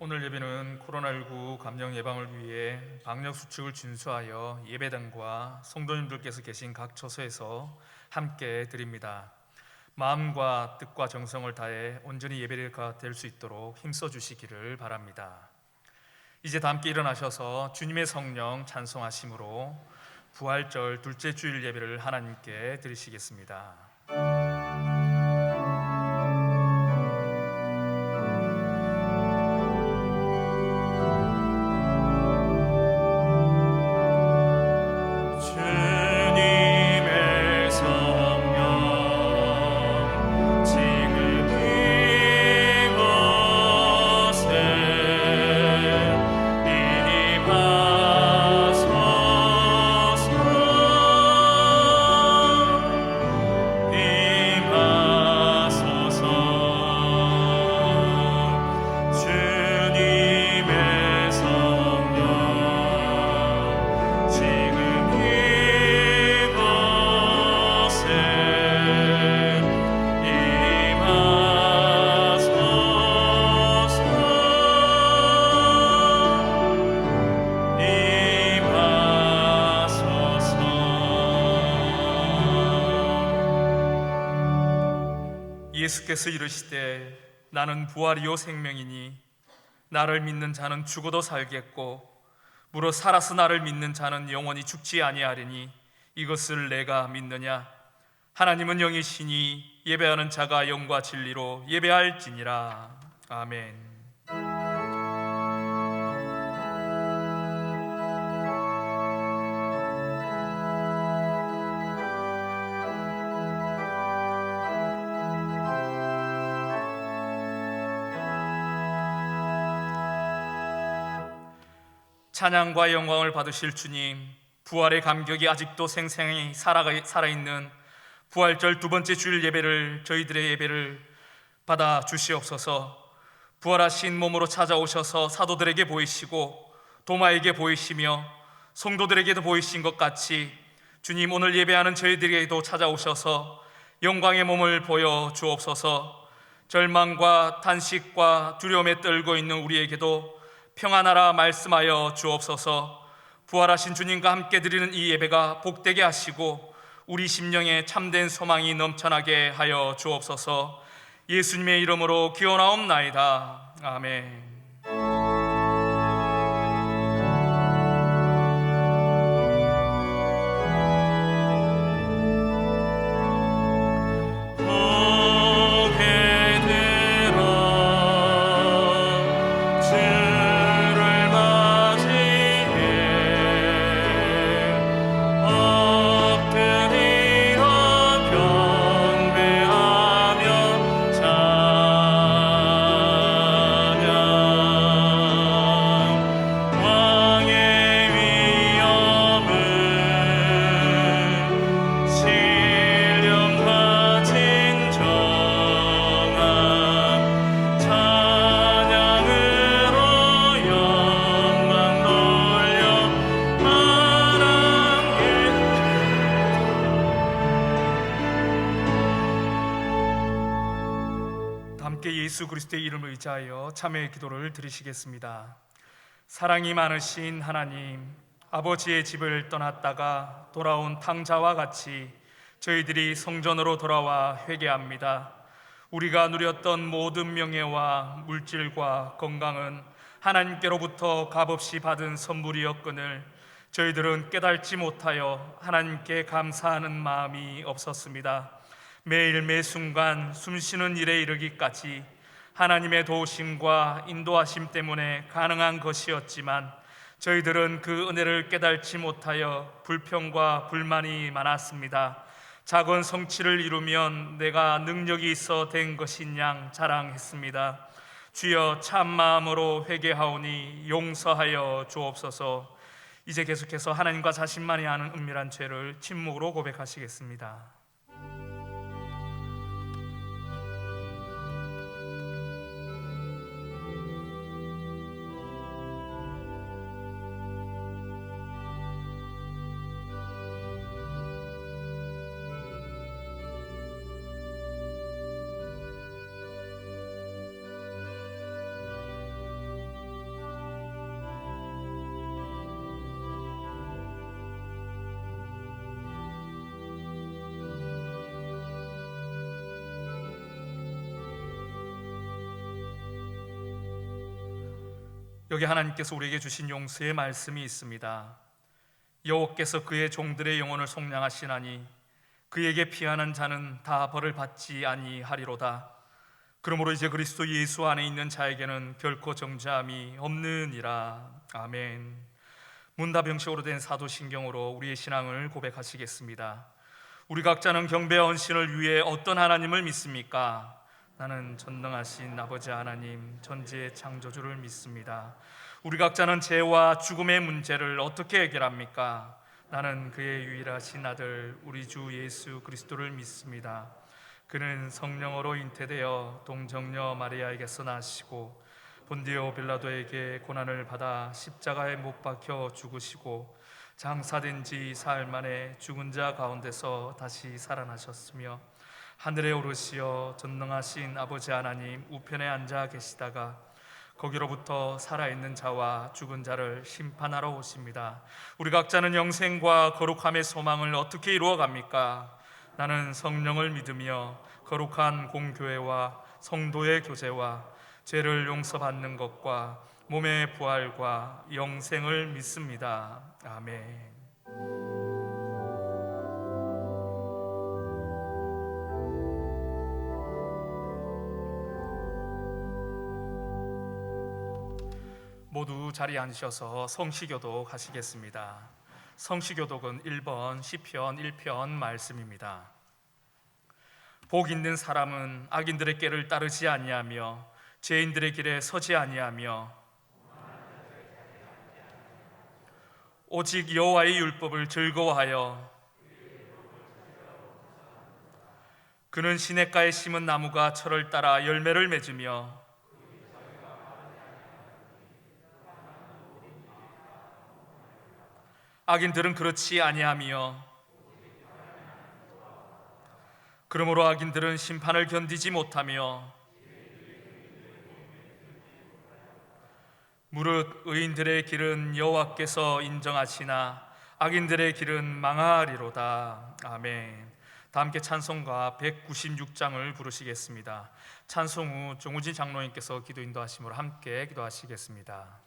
오늘 예배는 코로나19 감염 예방을 위해 방역 수칙을 준수하여 예배당과 성도님들께서 계신 각 처소에서 함께 드립니다. 마음과 뜻과 정성을 다해 온전히 예배가 될 수 있도록 힘써 주시기를 바랍니다. 이제 다 함께 일어나셔서 주님의 성령 찬송하심으로 부활절 둘째 주일 예배를 하나님께 드리시겠습니다. 예수께서 이르시되 나는 부활이요 생명이니 나를 믿는 자는 죽어도 살겠고 무릇 살아서 나를 믿는 자는 영원히 죽지 아니하리니 이것을 내가 믿느냐? 하나님은 영이시니 예배하는 자가 영과 진리로 예배할지니라. 아멘. 찬양과 영광을 받으실 주님, 부활의 감격이 아직도 생생히 살아있는 부활절 두 번째 주일 예배를, 저희들의 예배를 받아 주시옵소서. 부활하신 몸으로 찾아오셔서 사도들에게 보이시고 도마에게 보이시며 성도들에게도 보이신 것 같이 주님, 오늘 예배하는 저희들에게도 찾아오셔서 영광의 몸을 보여 주옵소서. 절망과 탄식과 두려움에 떨고 있는 우리에게도 평안하라 말씀하여 주옵소서. 부활하신 주님과 함께 드리는 이 예배가 복되게 하시고 우리 심령에 참된 소망이 넘쳐나게 하여 주옵소서. 예수님의 이름으로 기원하옵나이다. 아멘. 예수 그리스도의 이름을 의지하여 참회의 기도를 드리시겠습니다. 사랑이 많으신 하나님, 아버지의 집을 떠났다가 돌아온 탕자와 같이 저희들이 성전으로 돌아와 회개합니다. 우리가 누렸던 모든 명예와 물질과 건강은 하나님께로부터 값없이 받은 선물이었거늘 저희들은 깨닫지 못하여 하나님께 감사하는 마음이 없었습니다. 매일 매순간 숨쉬는 일에 이르기까지 하나님의 도우심과 인도하심 때문에 가능한 것이었지만 저희들은 그 은혜를 깨닫지 못하여 불평과 불만이 많았습니다. 작은 성취를 이루면 내가 능력이 있어 된 것인 양 자랑했습니다. 주여, 참마음으로 회개하오니 용서하여 주옵소서. 이제 계속해서 하나님과 자신만이 아는 은밀한 죄를 침묵으로 고백하시겠습니다. 여기 하나님께서 우리에게 주신 용서의 말씀이 있습니다. 여호와께서 그의 종들의 영혼을 속량하시나니 그에게 피하는 자는 다 벌을 받지 아니하리로다. 그러므로 이제 그리스도 예수 안에 있는 자에게는 결코 정죄함이 없느니라. 아멘. 문답형식으로 된 사도신경으로 우리의 신앙을 고백하시겠습니다. 우리 각자는 경배와 헌신을 위해 어떤 하나님을 믿습니까? 나는 전능하신 아버지 하나님, 전지의 창조주를 믿습니다. 우리 각자는 죄와 죽음의 문제를 어떻게 해결합니까? 나는 그의 유일하신 아들 우리 주 예수 그리스도를 믿습니다. 그는 성령으로 잉태되어 동정녀 마리아에게서 나시고 본디오 빌라도에게 고난을 받아 십자가에 못 박혀 죽으시고 장사된 지 사흘 만에 죽은 자 가운데서 다시 살아나셨으며 하늘에 오르시어 전능하신 아버지 하나님 우편에 앉아 계시다가 거기로부터 살아있는 자와 죽은 자를 심판하러 오십니다. 우리 각자는 영생과 거룩함의 소망을 어떻게 이루어갑니까? 나는 성령을 믿으며 거룩한 공교회와 성도의 교제와 죄를 용서받는 것과 몸의 부활과 영생을 믿습니다. 아멘. 모두 자리에 앉으셔서 성시교독 하시겠습니다. 성시교독은 1번 시편 1편 말씀입니다. 복 있는 사람은 악인들의 꾀를 따르지 아니하며 죄인들의 길에 서지 아니하며 오직 여호와의 율법을 즐거워하여 그는 시냇가에 심은 나무가 철을 따라 열매를 맺으며 악인들은 그렇지 아니하며 그러므로 악인들은 심판을 견디지 못하며 무릇 의인들의 길은 여호와께서 인정하시나 악인들의 길은 망하리로다. 아멘. 다 함께 찬송가 196장을 부르시겠습니다. 찬송 후 정우진 장로님께서 기도 인도하심으로 함께 기도하시겠습니다.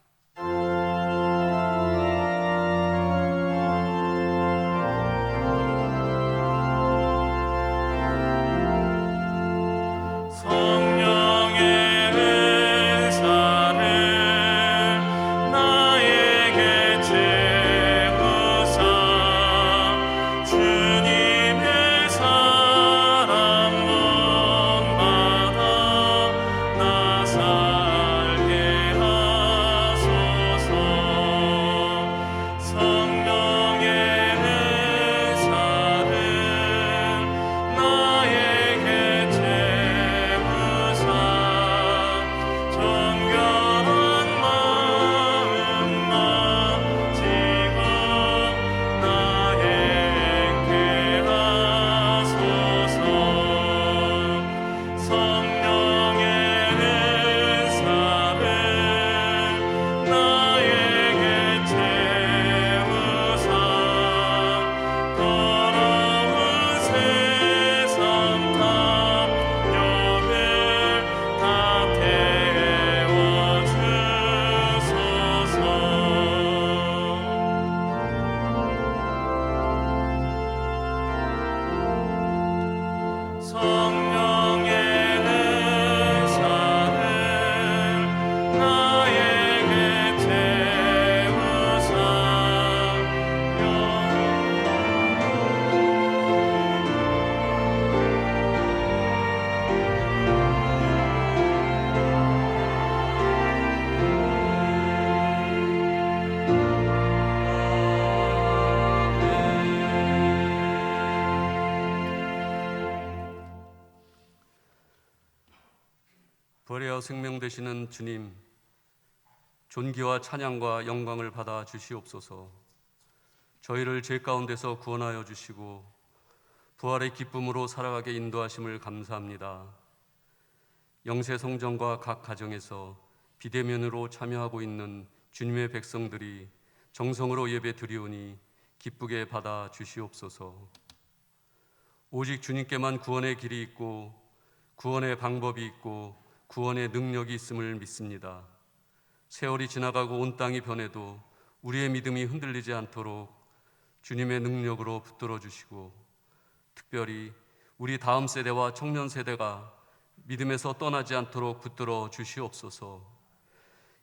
부활하여 생명 되시는 주님, 존귀와 찬양과 영광을 받아 주시옵소서. 저희를 죄 가운데서 구원하여 주시고 부활의 기쁨으로 살아가게 인도하심을 감사합니다. 영세 성전과 각 가정에서 비대면으로 참여하고 있는 주님의 백성들이 정성으로 예배 드리오니 기쁘게 받아 주시옵소서. 오직 주님께만 구원의 길이 있고 구원의 방법이 있고 구원의 능력이 있음을 믿습니다. 세월이 지나가고 온 땅이 변해도 우리의 믿음이 흔들리지 않도록 주님의 능력으로 붙들어 주시고, 특별히 우리 다음 세대와 청년 세대가 믿음에서 떠나지 않도록 붙들어 주시옵소서.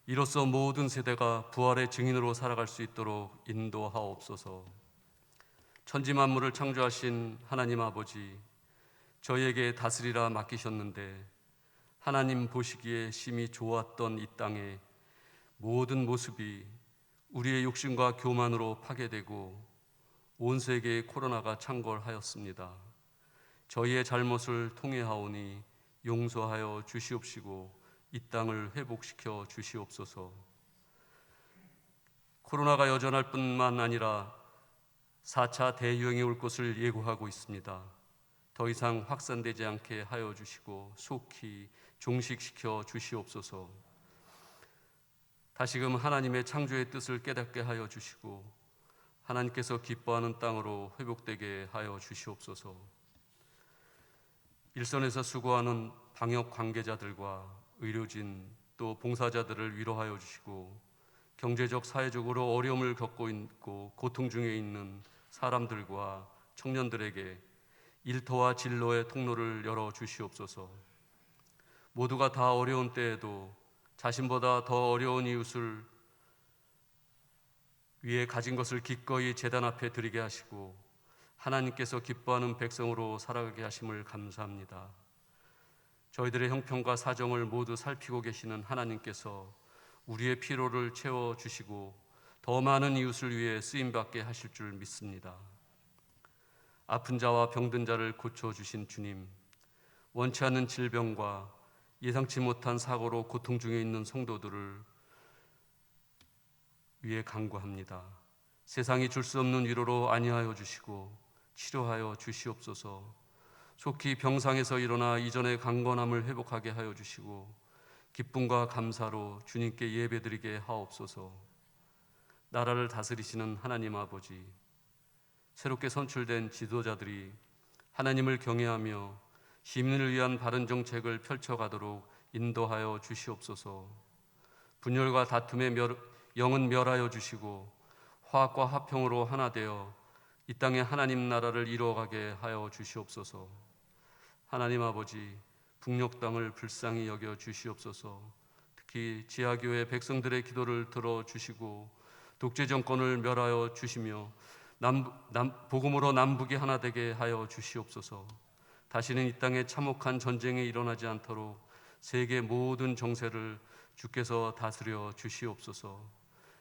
이로써 모든 세대가 부활의 증인으로 살아갈 수 있도록 인도하옵소서. 천지 만물을 창조하신 하나님 아버지, 저희에게 다스리라 맡기셨는데 하나님 보시기에 심히 좋았던 이 땅의 모든 모습이 우리의 욕심과 교만으로 파괴되고 온 세계에 코로나가 창궐하였습니다. 저희의 잘못을 통회하오니 용서하여 주시옵시고 이 땅을 회복시켜 주시옵소서. 코로나가 여전할 뿐만 아니라 4차 대유행이 올 것을 예고하고 있습니다. 더 이상 확산되지 않게 하여 주시고 속히 종식시켜 주시옵소서. 다시금 하나님의 창조의 뜻을 깨닫게 하여 주시고 하나님께서 기뻐하는 땅으로 회복되게 하여 주시옵소서. 일선에서 수고하는 방역 관계자들과 의료진 또 봉사자들을 위로하여 주시고 경제적 사회적으로 어려움을 겪고 있고 고통 중에 있는 사람들과 청년들에게 일터와 진로의 통로를 열어 주시옵소서. 모두가 다 어려운 때에도 자신보다 더 어려운 이웃을 위해 가진 것을 기꺼이 제단 앞에 드리게 하시고 하나님께서 기뻐하는 백성으로 살아가게 하심을 감사합니다. 저희들의 형편과 사정을 모두 살피고 계시는 하나님께서 우리의 피로를 채워주시고 더 많은 이웃을 위해 쓰임받게 하실 줄 믿습니다. 아픈 자와 병든 자를 고쳐주신 주님, 원치 않는 질병과 예상치 못한 사고로 고통 중에 있는 성도들을 위해 간구합니다. 세상이 줄 수 없는 위로로 안위하여 주시고 치료하여 주시옵소서. 속히 병상에서 일어나 이전의 강건함을 회복하게 하여 주시고 기쁨과 감사로 주님께 예배드리게 하옵소서. 나라를 다스리시는 하나님 아버지, 새롭게 선출된 지도자들이 하나님을 경외하며 시민을 위한 바른 정책을 펼쳐가도록 인도하여 주시옵소서. 분열과 다툼의 영은 멸하여 주시고 화합과 화평으로 하나 되어 이 땅에 하나님 나라를 이루어가게 하여 주시옵소서. 하나님 아버지, 북녘 땅을 불쌍히 여겨 주시옵소서. 특히 지하교회 백성들의 기도를 들어주시고 독재 정권을 멸하여 주시며 복음으로 남북이 하나 되게 하여 주시옵소서. 다시는 이 땅에 참혹한 전쟁이 일어나지 않도록 세계 모든 정세를 주께서 다스려 주시옵소서.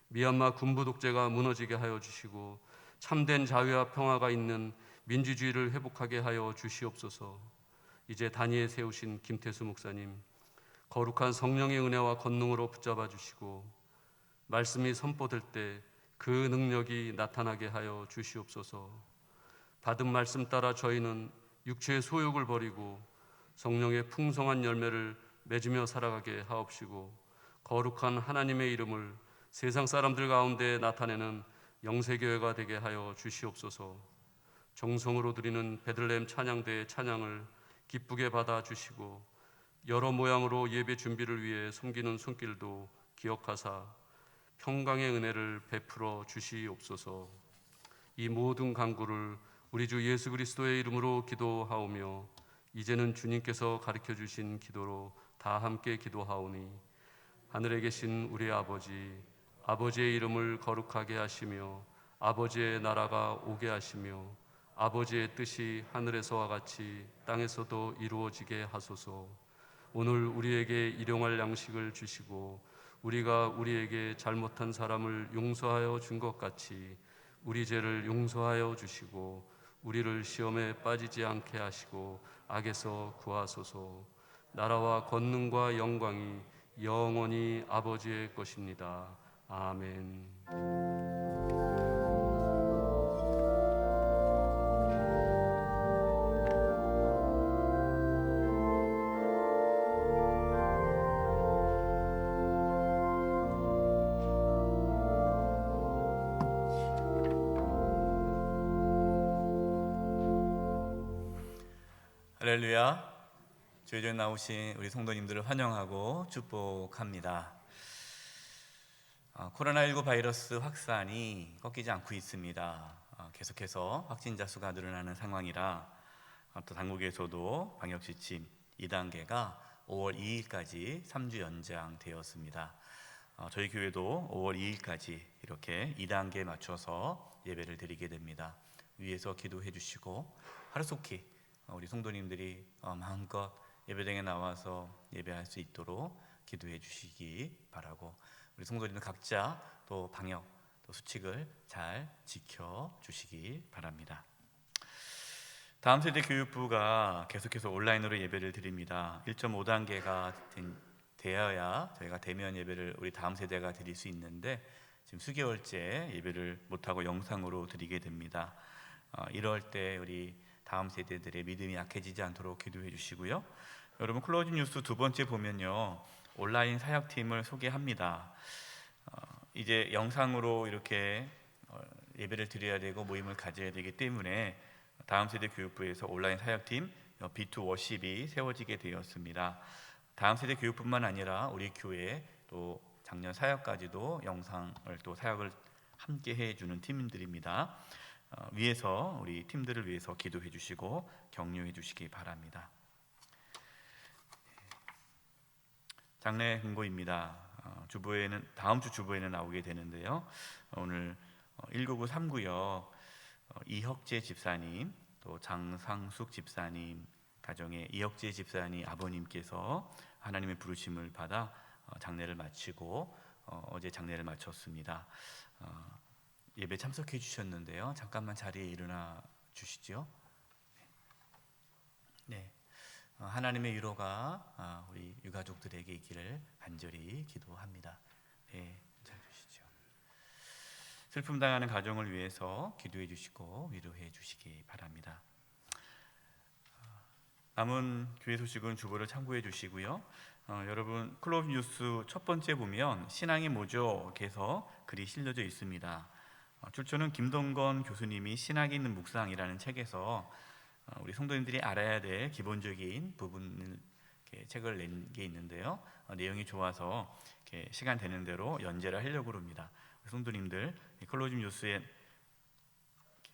미얀마 군부 독재가 무너지게 하여 주시고 참된 자유와 평화가 있는 민주주의를 회복하게 하여 주시옵소서. 이제 단위에 세우신 김태수 목사님, 거룩한 성령의 은혜와 권능으로 붙잡아 주시고 말씀이 선포될 때 그 능력이 나타나게 하여 주시옵소서. 받은 말씀 따라 저희는 육체의 소욕을 버리고 성령의 풍성한 열매를 맺으며 살아가게 하옵시고 거룩한 하나님의 이름을 세상 사람들 가운데 나타내는 영세교회가 되게 하여 주시옵소서. 정성으로 드리는 베들레헴 찬양대의 찬양을 기쁘게 받아주시고 여러 모양으로 예배 준비를 위해 섬기는 손길도 기억하사 평강의 은혜를 베풀어 주시옵소서. 이 모든 간구를 우리 주 예수 그리스도의 이름으로 기도하오며 이제는 주님께서 가르쳐 주신 기도로 다 함께 기도하오니 하늘에 계신 우리 아버지, 아버지의 이름을 거룩하게 하시며 아버지의 나라가 오게 하시며 아버지의 뜻이 하늘에서와 같이 땅에서도 이루어지게 하소서. 오늘 우리에게 일용할 양식을 주시고 우리가 우리에게 잘못한 사람을 용서하여 준 것 같이 우리 죄를 용서하여 주시고 우리를 시험에 빠지지 않게 하시고 악에서 구하소서. 나라와 권능과 영광이 영원히 아버지의 것입니다. 아멘. 할렐루야. 저희 중에 나오신 우리 성도님들을 환영하고 축복합니다. 코로나19 바이러스 확산이 꺾이지 않고 있습니다. 계속해서 확진자 수가 늘어나는 상황이라 또 당국에서도 방역 지침 2단계가 5월 2일까지 3주 연장되었습니다. 저희 교회도 5월 2일까지 이렇게 2단계에 맞춰서 예배를 드리게 됩니다. 위에서 기도해 주시고 하루속히 우리 성도님들이 마음껏 예배당에 나와서 예배할 수 있도록 기도해 주시기 바라고, 우리 성도님들 각자 또 방역 또 수칙을 잘 지켜 주시기 바랍니다. 다음 세대 교육부가 계속해서 온라인으로 예배를 드립니다. 1.5단계가 되어야 저희가 대면 예배를 우리 다음 세대가 드릴 수 있는데 지금 수개월째 예배를 못하고 영상으로 드리게 됩니다. 이럴 때 우리 다음 세대들의 믿음이 약해지지 않도록 기도해 주시고요. 여러분, 클로징 뉴스 두 번째 보면요, 온라인 사역팀을 소개합니다. 이제 영상으로 이렇게 예배를 드려야 되고 모임을 가져야 되기 때문에 다음 세대 교육부에서 온라인 사역팀 B2 워십이 세워지게 되었습니다. 다음 세대 교육뿐만 아니라 우리 교회 또 작년 사역까지도 영상을 또 사역을 함께 해주는 팀들입니다. 위에서 우리 팀들을 위해서 기도해 주시고 격려해 주시기 바랍니다. 장례 금고입니다. 주보에는 다음 주 주보에는 나오게 되는데요. 오늘 199 3구역 이혁재 집사님, 또 장상숙 집사님 가정의 이혁재 집사님 아버님께서 하나님의 부르심을 받아 장례를 마치고 어제 장례를 마쳤습니다. 예배 참석해 주셨는데요. 잠깐만 자리에 일어나 주시죠. 네. 하나님의 위로가 우리 유가족들에게 있기를 간절히 기도합니다. 네, 잘 주시죠. 슬픔 당하는 가정을 위해서 기도해 주시고 위로해 주시기 바랍니다. 남은 교회 소식은 주보를 참고해 주시고요. 여러분, 클로브 뉴스 첫 번째 보면 신앙의 모적에서 글이 실려져 있습니다. 출처는 김동건 교수님이 신학이 있는 묵상이라는 책에서 우리 성도님들이 알아야 될 기본적인 부분을 책을 낸 게 있는데요. 내용이 좋아서 시간 되는 대로 연재를 하려고 합니다. 성도님들 클로징 뉴스에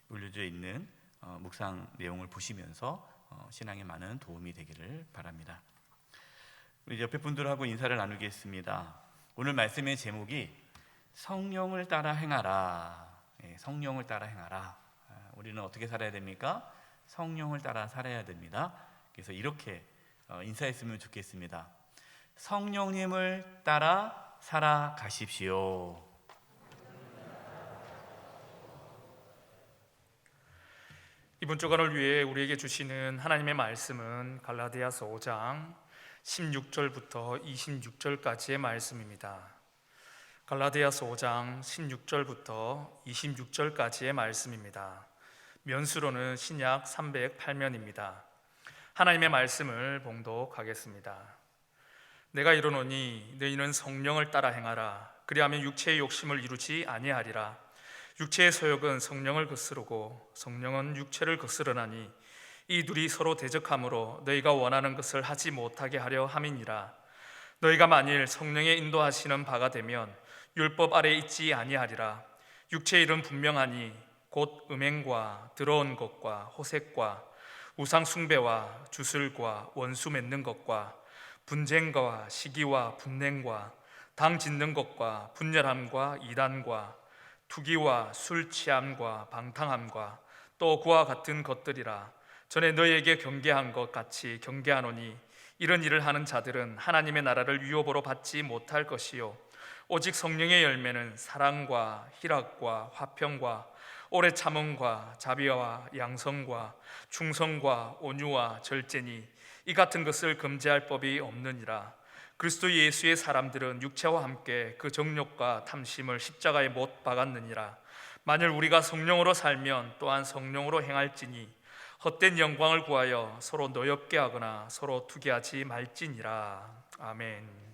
올려져 있는 묵상 내용을 보시면서 신앙에 많은 도움이 되기를 바랍니다. 우리 옆에 분들하고 인사를 나누겠습니다. 오늘 말씀의 제목이 성령을 따라 행하라. 성령을 따라 행하라. 우리는 어떻게 살아야 됩니까? 성령을 따라 살아야 됩니다. 그래서 이렇게 인사했으면 좋겠습니다. 성령님을 따라 살아가십시오. 이번 주간을 위해 우리에게 주시는 하나님의 말씀은 갈라디아서 5장 16절부터 26절까지의 말씀입니다. 갈라디아서 5장 16절부터 26절까지의 말씀입니다. 면수로는 신약 308면입니다. 하나님의 말씀을 봉독하겠습니다. 내가 이르노니 너희는 성령을 따라 행하라. 그리하면 육체의 욕심을 이루지 아니하리라. 육체의 소욕은 성령을 거스르고 성령은 육체를 거스르나니 이 둘이 서로 대적하므로 너희가 원하는 것을 하지 못하게 하려 함이니라. 너희가 만일 성령의 인도하시는 바가 되면 율법 아래 있지 아니하리라. 육체의 일은 분명하니 곧 음행과 더러운 것과 호색과 우상 숭배와 주술과 원수 맺는 것과 분쟁과 시기와 분냉과 당 짓는 것과 분열함과 이단과 투기와 술 취함과 방탕함과 또 그와 같은 것들이라. 전에 너희에게 경계한 것 같이 경계하노니 이런 일을 하는 자들은 하나님의 나라를 유업으로 받지 못할 것이요 오직 성령의 열매는 사랑과 희락과 화평과 오래 참음과 자비와 양성과 충성과 온유와 절제니 이 같은 것을 금지할 법이 없느니라. 그리스도 예수의 사람들은 육체와 함께 그 정욕과 탐심을 십자가에 못 박았느니라. 만일 우리가 성령으로 살면 또한 성령으로 행할지니 헛된 영광을 구하여 서로 노엽게 하거나 서로 투기하지 말지니라. 아멘.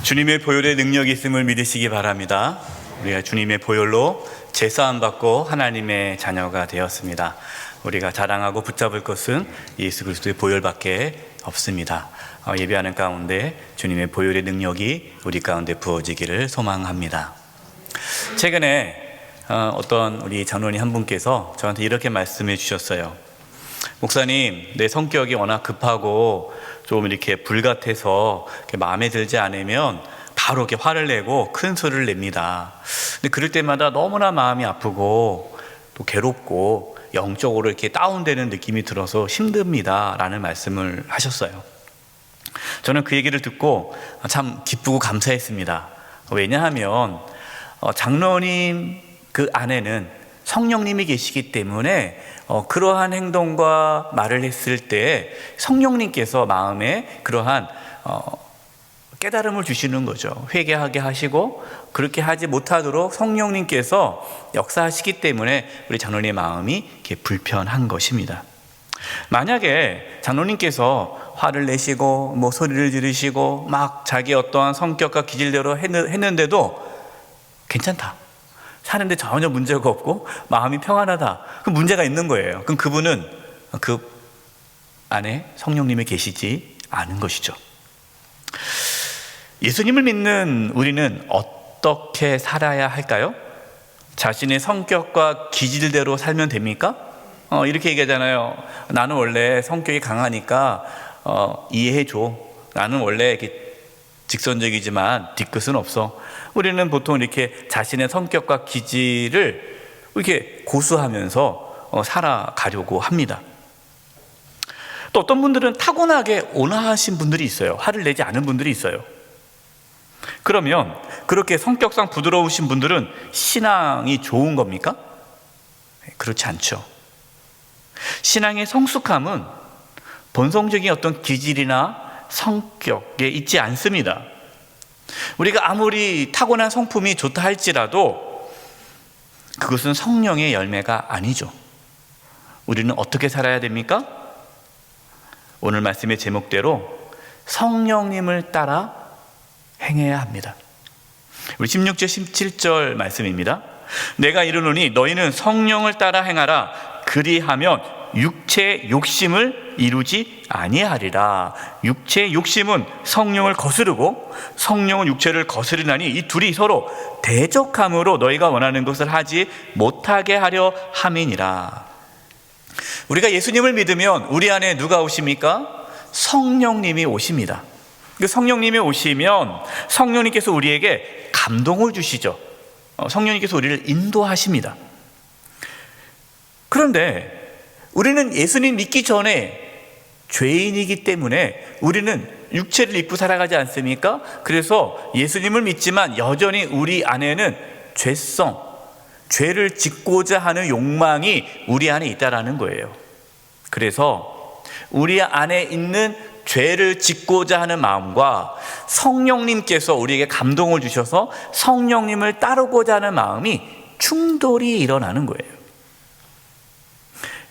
주님의 보혈의 능력이 있음을 믿으시기 바랍니다. 우리가 주님의 보혈로 제사함 받고 하나님의 자녀가 되었습니다. 우리가 자랑하고 붙잡을 것은 예수 그리스도의 보혈밖에 없습니다. 예배하는 가운데 주님의 보혈의 능력이 우리 가운데 부어지기를 소망합니다. 최근에 어떤 우리 장로님 한 분께서 저한테 이렇게 말씀해 주셨어요. 목사님, 내 성격이 워낙 급하고 좀 이렇게 불같아서 마음에 들지 않으면 바로 이렇게 화를 내고 큰 소리를 냅니다. 근데 그럴 때마다 너무나 마음이 아프고 또 괴롭고 영적으로 이렇게 다운되는 느낌이 들어서 힘듭니다 라는 말씀을 하셨어요. 저는 그 얘기를 듣고 참 기쁘고 감사했습니다. 왜냐하면 장로님 그 안에는 성령님이 계시기 때문에 그러한 행동과 말을 했을 때 성령님께서 마음에 그러한 깨달음을 주시는 거죠. 회개하게 하시고 그렇게 하지 못하도록 성령님께서 역사하시기 때문에 우리 장로님의 마음이 이렇게 불편한 것입니다. 만약에 장로님께서 화를 내시고 뭐 소리를 지르시고 막 자기 어떠한 성격과 기질대로 했는데도 괜찮다, 사는데 전혀 문제가 없고 마음이 평안하다, 그 문제가 있는 거예요. 그럼 그분은 그 안에 성령님이 계시지 않은 것이죠. 예수님을 믿는 우리는 어떻게 살아야 할까요? 자신의 성격과 기질대로 살면 됩니까? 이렇게 얘기하잖아요. 나는 원래 성격이 강하니까 이해해줘. 나는 원래 이렇게 직선적이지만 뒤끝은 없어. 우리는 보통 이렇게 자신의 성격과 기질을 이렇게 고수하면서 살아가려고 합니다. 또 어떤 분들은 타고나게 온화하신 분들이 있어요. 화를 내지 않은 분들이 있어요. 그러면 그렇게 성격상 부드러우신 분들은 신앙이 좋은 겁니까? 그렇지 않죠. 신앙의 성숙함은 본성적인 어떤 기질이나 성격에 있지 않습니다. 우리가 아무리 타고난 성품이 좋다 할지라도 그것은 성령의 열매가 아니죠. 우리는 어떻게 살아야 됩니까? 오늘 말씀의 제목대로 성령님을 따라 행해야 합니다. 우리 16절 17절 말씀입니다. 내가 이르노니 너희는 성령을 따라 행하라. 그리하면 육체의 욕심을 이루지 아니하리라. 육체의 욕심은 성령을 거스르고 성령은 육체를 거스르나니 이 둘이 서로 대적함으로 너희가 원하는 것을 하지 못하게 하려 함이니라. 우리가 예수님을 믿으면 우리 안에 누가 오십니까? 성령님이 오십니다. 성령님이 오시면 성령님께서 우리에게 감동을 주시죠. 성령님께서 우리를 인도하십니다. 그런데 우리는 예수님 믿기 전에 죄인이기 때문에 우리는 육체를 입고 살아가지 않습니까? 그래서 예수님을 믿지만 여전히 우리 안에는 죄를 짓고자 하는 욕망이 우리 안에 있다라는 거예요. 그래서 우리 안에 있는 죄를 짓고자 하는 마음과 성령님께서 우리에게 감동을 주셔서 성령님을 따르고자 하는 마음이 충돌이 일어나는 거예요.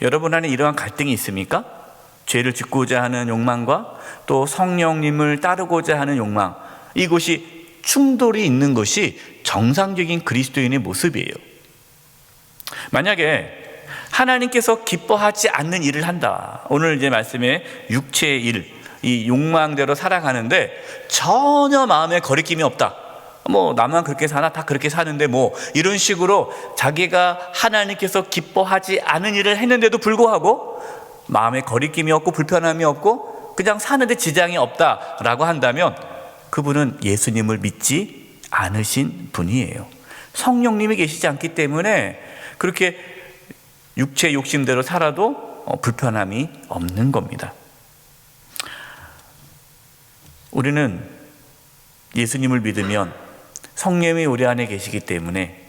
여러분 안에 이러한 갈등이 있습니까? 죄를 짓고자 하는 욕망과 또 성령님을 따르고자 하는 욕망, 이것이 충돌이 있는 것이 정상적인 그리스도인의 모습이에요. 만약에 하나님께서 기뻐하지 않는 일을 한다. 오늘 이제 말씀에 육체의 일, 이 욕망대로 살아가는데 전혀 마음에 거리낌이 없다. 나만 그렇게 사나? 다 그렇게 사는데 이런 식으로 자기가 하나님께서 기뻐하지 않은 일을 했는데도 불구하고 마음에 거리낌이 없고 불편함이 없고 그냥 사는데 지장이 없다라고 한다면 그분은 예수님을 믿지 않으신 분이에요. 성령님이 계시지 않기 때문에 그렇게 육체 욕심대로 살아도 불편함이 없는 겁니다. 우리는 예수님을 믿으면 성령이 우리 안에 계시기 때문에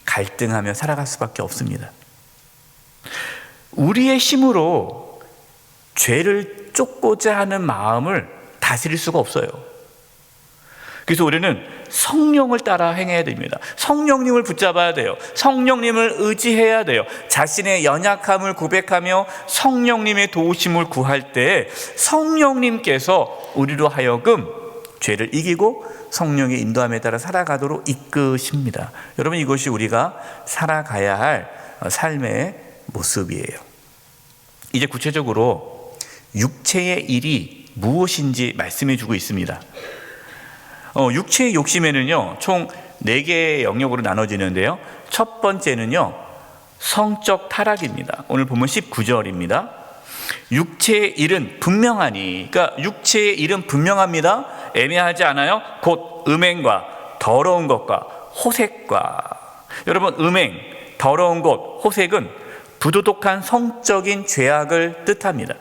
갈등하며 살아갈 수밖에 없습니다. 우리의 힘으로 죄를 쫓고자 하는 마음을 다스릴 수가 없어요. 그래서 우리는 성령을 따라 행해야 됩니다. 성령님을 붙잡아야 돼요. 성령님을 의지해야 돼요. 자신의 연약함을 고백하며 성령님의 도우심을 구할 때 성령님께서 우리로 하여금 죄를 이기고 성령의 인도함에 따라 살아가도록 이끄십니다. 여러분, 이것이 우리가 살아가야 할 삶의 모습이에요. 이제 구체적으로 육체의 일이 무엇인지 말씀해 주고 있습니다. 육체의 욕심에는요, 총 4개의 영역으로 나눠지는데요. 첫 번째는요, 성적 타락입니다. 오늘 보면 19절입니다. 육체의 일은 분명하니, 그러니까 육체의 일은 분명합니다. 애매하지 않아요? 곧 음행과 더러운 것과 호색과. 여러분, 음행, 더러운 것, 호색은 부도덕한 성적인 죄악을 뜻합니다.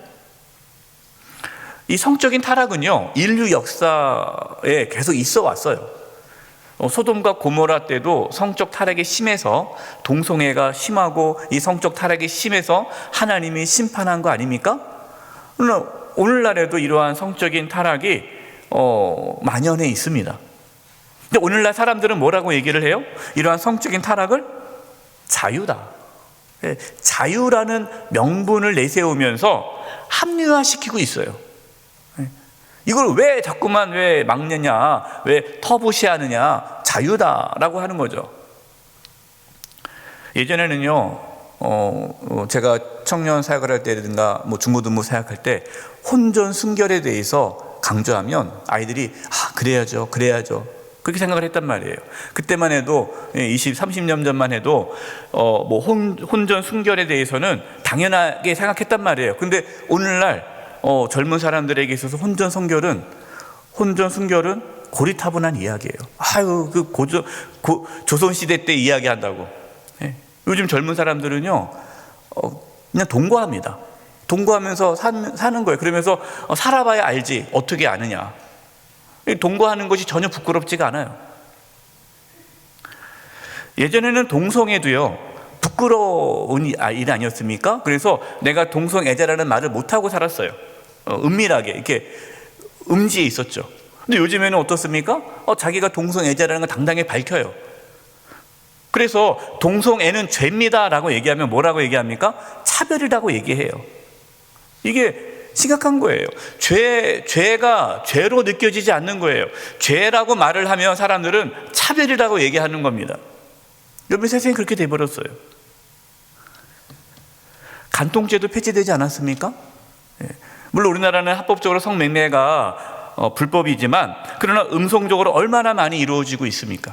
이 성적인 타락은요, 인류 역사에 계속 있어 왔어요. 소돔과 고모라 때도 성적 타락이 심해서 동성애가 심하고 이 성적 타락이 심해서 하나님이 심판한 거 아닙니까? 그러나 오늘날에도 이러한 성적인 타락이 만연해 있습니다. 근데 오늘날 사람들은 뭐라고 얘기를 해요? 이러한 성적인 타락을 자유다. 자유라는 명분을 내세우면서 합리화시키고 있어요. 이걸 왜 자꾸만 왜 막느냐, 왜 터부시하느냐, 자유다라고 하는 거죠. 예전에는요, 제가 청년 사역을 할 때든가 중고등부 사역할 때 혼전 순결에 대해서 강조하면 아이들이 그래야죠 그렇게 생각을 했단 말이에요. 그때만 해도 20, 30년 전만 해도 혼전 순결에 대해서는 당연하게 생각했단 말이에요. 근데 오늘날 젊은 사람들에게 있어서 혼전 순결은 고리타분한 이야기예요. 아유, 조선시대 때 이야기한다고. 예. 요즘 젊은 사람들은요, 그냥 동거합니다. 동거하면서 사는 거예요. 그러면서 살아봐야 알지, 어떻게 아느냐. 동거하는 것이 전혀 부끄럽지가 않아요. 예전에는 동성애도요, 부끄러운 일 아니었습니까? 그래서 내가 동성애자라는 말을 못하고 살았어요. 은밀하게, 이렇게 음지에 있었죠. 근데 요즘에는 어떻습니까? 자기가 동성애자라는 걸 당당히 밝혀요. 그래서 동성애는 죄입니다 라고 얘기하면 뭐라고 얘기합니까? 차별이라고 얘기해요. 이게 심각한 거예요. 죄가 죄로 느껴지지 않는 거예요. 죄라고 말을 하면 사람들은 차별이라고 얘기하는 겁니다. 여러분, 세상이 그렇게 돼버렸어요. 간통죄도 폐지되지 않았습니까? 물론 우리나라는 합법적으로 성매매가 불법이지만, 그러나 음성적으로 얼마나 많이 이루어지고 있습니까?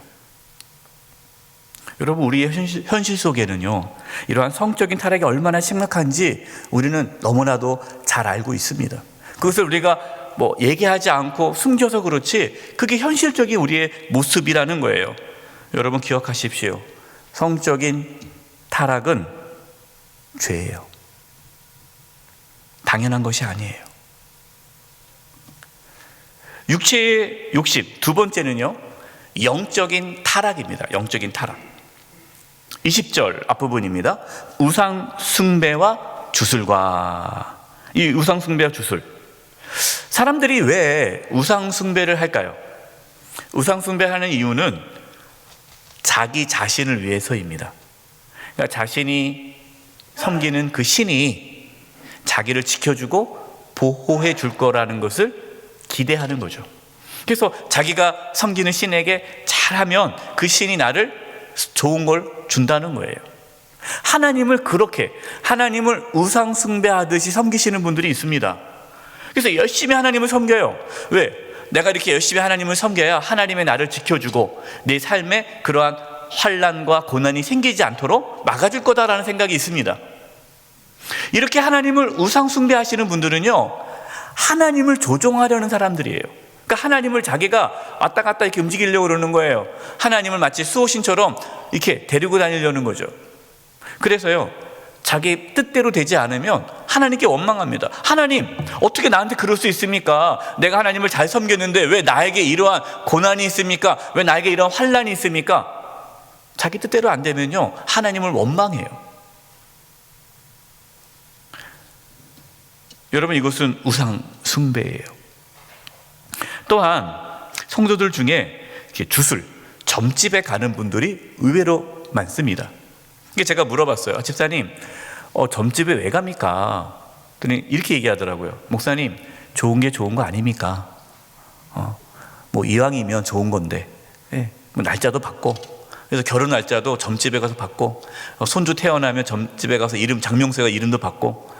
여러분, 우리의 현실 속에는요, 이러한 성적인 타락이 얼마나 심각한지 우리는 너무나도 잘 알고 있습니다. 그것을 우리가 얘기하지 않고 숨겨서 그렇지, 그게 현실적인 우리의 모습이라는 거예요. 여러분, 기억하십시오. 성적인 타락은 죄예요. 당연한 것이 아니에요. 육체의 욕심, 두 번째는요, 영적인 타락입니다. 영적인 타락. 20절 앞부분입니다. 우상 숭배와 주술과. 이 우상 숭배와 주술, 사람들이 왜 우상 숭배를 할까요? 우상 숭배하는 이유는 자기 자신을 위해서입니다. 그러니까 자신이 섬기는 그 신이 자기를 지켜주고 보호해 줄 거라는 것을 기대하는 거죠. 그래서 자기가 섬기는 신에게 잘하면 그 신이 나를 좋은 걸 준다는 거예요. 하나님을 우상 숭배하듯이 섬기시는 분들이 있습니다. 그래서 열심히 하나님을 섬겨요. 왜? 내가 이렇게 열심히 하나님을 섬겨야 하나님의 나를 지켜주고 내 삶에 그러한 환난과 고난이 생기지 않도록 막아줄 거다라는 생각이 있습니다. 이렇게 하나님을 우상 숭배하시는 분들은요, 하나님을 조종하려는 사람들이에요. 그러니까 하나님을 자기가 왔다 갔다 이렇게 움직이려고 그러는 거예요. 하나님을 마치 수호신처럼 이렇게 데리고 다니려는 거죠. 그래서요, 자기 뜻대로 되지 않으면 하나님께 원망합니다. 하나님, 어떻게 나한테 그럴 수 있습니까? 내가 하나님을 잘 섬겼는데 왜 나에게 이러한 고난이 있습니까? 왜 나에게 이러한 환난이 있습니까? 자기 뜻대로 안 되면요, 하나님을 원망해요. 여러분, 이것은 우상 숭배예요. 또한 성도들 중에 이렇게 주술, 점집에 가는 분들이 의외로 많습니다. 제가 물어봤어요. 집사님, 점집에 왜 갑니까? 그랬더니 이렇게 얘기하더라고요. 목사님, 좋은 게 좋은 거 아닙니까? 이왕이면 좋은 건데, 날짜도 받고, 그래서 결혼 날짜도 점집에 가서 받고, 손주 태어나면 점집에 가서 장명세가 이름도 받고,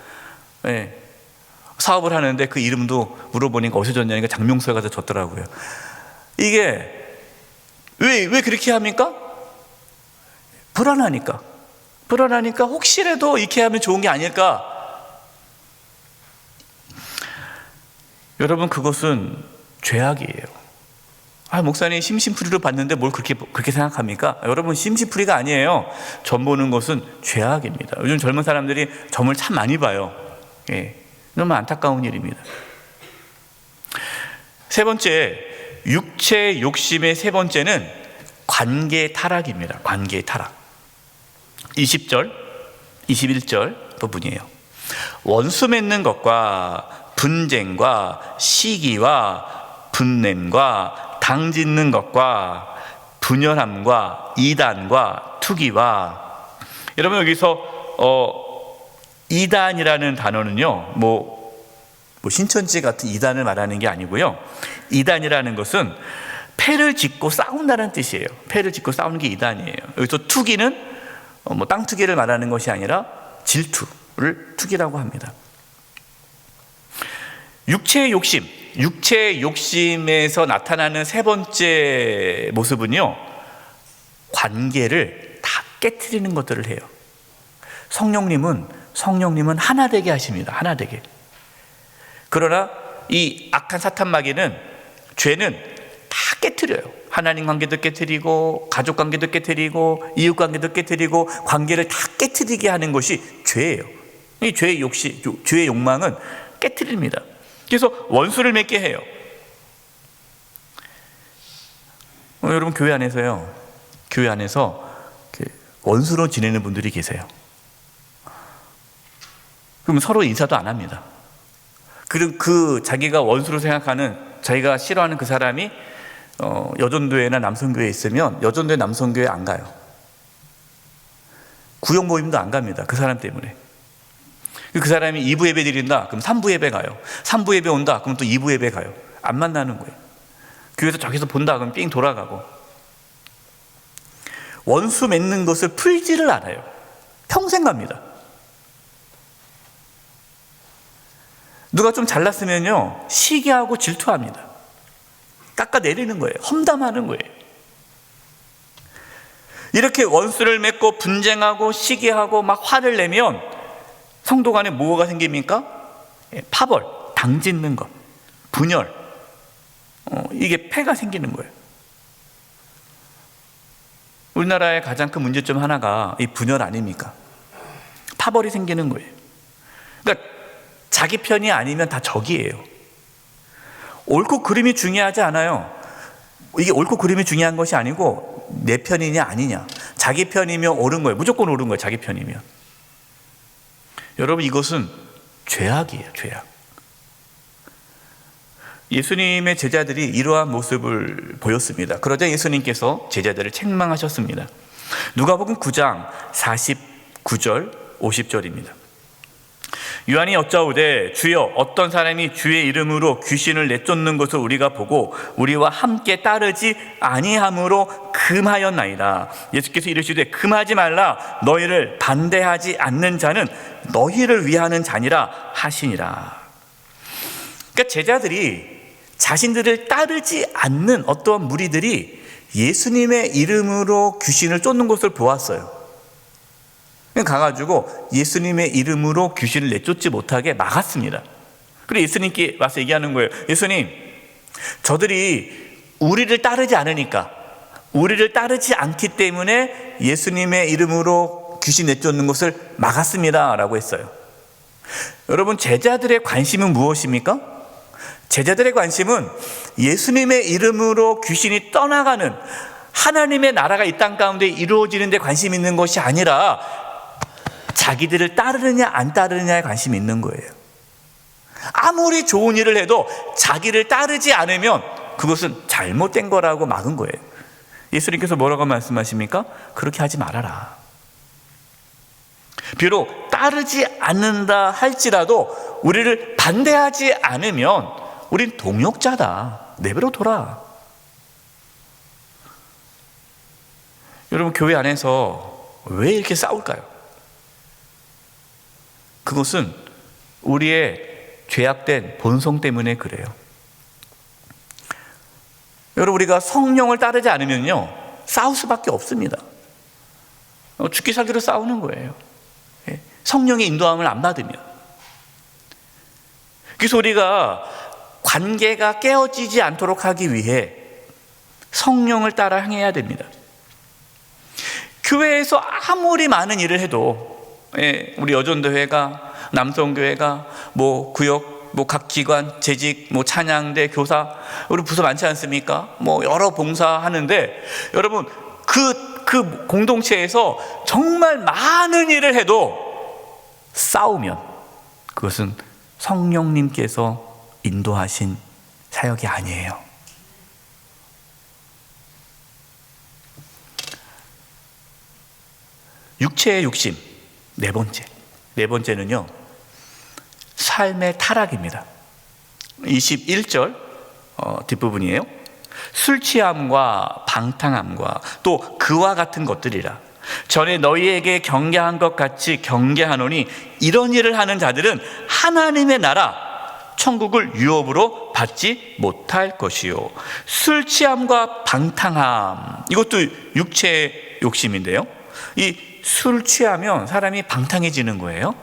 사업을 하는데 그 이름도 물어보니까 어디서 줬냐니까 장명수에 가서 줬더라고요. 이게 왜 그렇게 합니까? 불안하니까 혹시라도 이렇게 하면 좋은 게 아닐까. 여러분, 그것은 죄악이에요. 목사님, 심심풀이로 봤는데 뭘 그렇게 생각합니까? 여러분, 심심풀이가 아니에요. 점 보는 것은 죄악입니다. 요즘 젊은 사람들이 점을 참 많이 봐요. 너무 안타까운 일입니다. 세 번째, 육체 욕심의 세 번째는 관계 타락입니다. 관계 타락. 20절, 21절 부분이에요. 원수 맺는 것과 분쟁과 시기와 분냄과 당짓는 것과 분열함과 이단과 투기와. 여러분, 여기서 이단이라는 단어는요, 신천지 같은 이단을 말하는 게 아니고요. 이단이라는 것은 패를 짓고 싸운다는 뜻이에요. 패를 짓고 싸우는 게 이단이에요. 여기서 투기는 땅 투기를 말하는 것이 아니라 질투를 투기라고 합니다. 육체의 욕심에서 나타나는 세 번째 모습은요, 관계를 다 깨트리는 것들을 해요. 성령님은 하나 되게 하십니다. 하나 되게. 그러나 이 악한 사탄 마귀는, 죄는 다 깨트려요. 하나님 관계도 깨트리고 가족 관계도 깨트리고 이웃 관계도 깨트리고 관계를 다 깨트리게 하는 것이 죄예요. 이 죄의 죄의 욕망은 깨트립니다. 그래서 원수를 맺게 해요. 여러분 교회 안에서 원수로 지내는 분들이 계세요. 그럼 서로 인사도 안 합니다. 그리고 자기가 원수로 생각하는, 자기가 싫어하는 그 사람이 여전도회나 남성교회에 있으면 여전도회 남성교회 안 가요. 구역 모임도 안 갑니다. 그 사람 때문에. 그 사람이 2부 예배 드린다, 그럼 3부 예배 가요. 3부 예배 온다, 그럼 또 2부 예배 가요. 안 만나는 거예요. 교회에서 저기서 본다, 그럼 삥 돌아가고. 원수 맺는 것을 풀지를 않아요. 평생 갑니다. 누가 좀 잘났으면요, 시기하고 질투합니다. 깎아내리는 거예요. 험담하는 거예요. 이렇게 원수를 맺고 분쟁하고 시기하고 막 화를 내면 성도 간에 뭐가 생깁니까? 파벌, 당짓는 것, 분열, 이게 폐가 생기는 거예요. 우리나라의 가장 큰 문제점 하나가 이 분열 아닙니까? 파벌이 생기는 거예요. 그러니까 자기 편이 아니면 다 적이에요. 옳고 그름이 중요하지 않아요. 이게 옳고 그름이 중요한 것이 아니고 내 편이냐 아니냐. 자기 편이면 옳은 거예요. 무조건 옳은 거예요. 자기 편이면. 여러분, 이것은 죄악이에요. 죄악. 예수님의 제자들이 이러한 모습을 보였습니다. 그러자 예수님께서 제자들을 책망하셨습니다. 누가복음 9장 49절 50절입니다. 요한이 여짜오되 주여 어떤 사람이 주의 이름으로 귀신을 내쫓는 것을 우리가 보고 우리와 함께 따르지 아니함으로 금하였나이다. 예수께서 이르시되 금하지 말라. 너희를 반대하지 않는 자는 너희를 위하는 자니라 하시니라. 그러니까 제자들이 자신들을 따르지 않는 어떠한 무리들이 예수님의 이름으로 귀신을 쫓는 것을 보았어요. 가가지고 예수님의 이름으로 귀신을 내쫓지 못하게 막았습니다. 그리고 예수님께 와서 얘기하는 거예요. 예수님, 저들이 우리를 따르지 않으니까, 우리를 따르지 않기 때문에 예수님의 이름으로 귀신 내쫓는 것을 막았습니다 라고 했어요. 여러분, 제자들의 관심은 무엇입니까? 제자들의 관심은 예수님의 이름으로 귀신이 떠나가는 하나님의 나라가 이 땅 가운데 이루어지는 데 관심 있는 것이 아니라 자기들을 따르느냐 안 따르느냐에 관심이 있는 거예요. 아무리 좋은 일을 해도 자기를 따르지 않으면 그것은 잘못된 거라고 막은 거예요. 예수님께서 뭐라고 말씀하십니까? 그렇게 하지 말아라. 비록 따르지 않는다 할지라도 우리를 반대하지 않으면 우린 동역자다. 내버려 둬라. 여러분, 교회 안에서 왜 이렇게 싸울까요? 그것은 우리의 죄악된 본성 때문에 그래요. 여러분, 우리가 성령을 따르지 않으면요, 싸울 수밖에 없습니다. 죽기 살기로 싸우는 거예요. 성령의 인도함을 안 받으면. 그래서 우리가 관계가 깨어지지 않도록 하기 위해 성령을 따라 행해야 됩니다. 교회에서 아무리 많은 일을 해도, 우리 여전도회가, 남성교회가, 구역, 각 기관, 재직, 찬양대, 교사, 우리 부서 많지 않습니까? 여러 봉사하는데, 여러분, 그 공동체에서 정말 많은 일을 해도 싸우면 그것은 성령님께서 인도하신 사역이 아니에요. 육체의 욕심, 네 번째는요, 삶의 타락입니다. 21절 뒷부분이에요. 술 취함과 방탕함과 또 그와 같은 것들이라. 전에 너희에게 경계한 것 같이 경계하노니 이런 일을 하는 자들은 하나님의 나라 천국을 유업으로 받지 못할 것이요. 술 취함과 방탕함, 이것도 육체의 욕심인데요. 이 술 취하면 사람이 방탕해지는 거예요.